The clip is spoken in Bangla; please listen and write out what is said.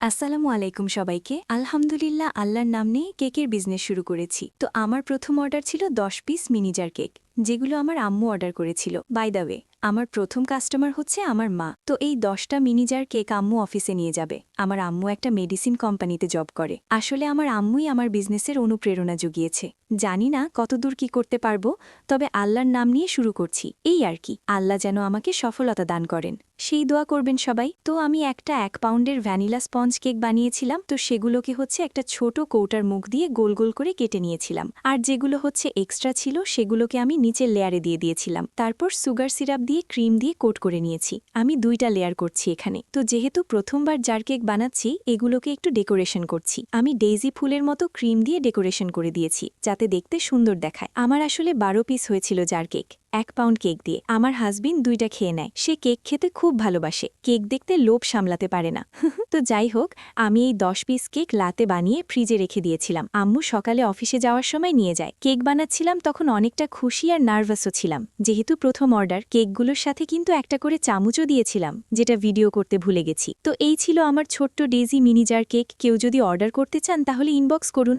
আসসালামু আলাইকুম সবাইকে। আলহামদুলিল্লাহ আল্লাহর নাম নিয়ে কেকের বিজনেস শুরু করেছি। তো আমার প্রথম অর্ডার ছিল 10 পিস মিনি জার কেক, যেগুলো আমার আম্মু অর্ডার করেছিল। বাই দ্য ওয়ে, আমার প্রথম কাস্টমার হচ্ছে আমার মা। তো এই 10টা মিনি জার কেক আম্মু অফিসে নিয়ে যাবে। আমার আম্মু একটা মেডিসিন কোম্পানিতে জব করে। আসলে আমার আম্মুই আমার বিজনেসের অনুপ্রেরণা জুগিয়েছে। জানি না কতদূর কি করতে পারবো, তবে আল্লাহর নাম নিয়ে শুরু করছি, এই আর কি। আল্লাহ যেন আমাকে সফলতা দান করেন, সেই দোয়া করবেন সবাই। তো আমি একটা 1 পাউন্ডের ভ্যানিলা স্পঞ্জ কেক বানিয়েছিলাম। তো সেগুলোকে হচ্ছে একটা ছোট কৌটার মুখ দিয়ে গোল গোল করে কেটে নিয়েছিলাম। আর যেগুলো হচ্ছে এক্সট্রা ছিল সেগুলোকে আমি নিচের লেয়ারে দিয়ে দিয়েছিলাম। তারপর সুগার সিরাপ দিয়ে ক্রিম দিয়ে কোট করে নিয়েছি। আমি 2টা লেয়ার করছি এখানে। তো যেহেতু প্রথমবার জার কেক বানাচ্ছি, এগুলোকে একটু ডেকোরেশন করছি। আমি ডেইজি ফুলের মতো ক্রিম দিয়ে ডেকোরেশন করে দিয়েছি, যাতে দেখতে সুন্দর দেখায়। আমার আসলে 12 পিস হয়েছিল জার কেক, 1 পাউন্ড কেক দিয়ে। আমার হাসবেন্ড 2টা খেয়ে নেয়। সে কেক খেতে খুব ভালোবাসে, কেক দেখতে লোভ সামলাতে পারে না। তো যাই হোক, আমি এই 10 পিস কেক লাতে বানিয়ে ফ্রিজে রেখে দিয়েছিলাম। আম্মু সকালে অফিসে যাওয়ার সময় নিয়ে যায়। কেক বানাচ্ছিলাম তখন অনেকটা খুশি আর নার্ভাসও ছিলাম, যেহেতু প্রথম অর্ডার। কেকগুলোর সাথে কিন্তু একটা করে চামচও দিয়েছিলাম, যেটা ভিডিও করতে ভুলে গেছি। তো এই ছিল আমার ছোট্ট ডেজি মিনি জার কেক। কেউ যদি অর্ডার করতে চান তাহলে ইনবক্স করুন।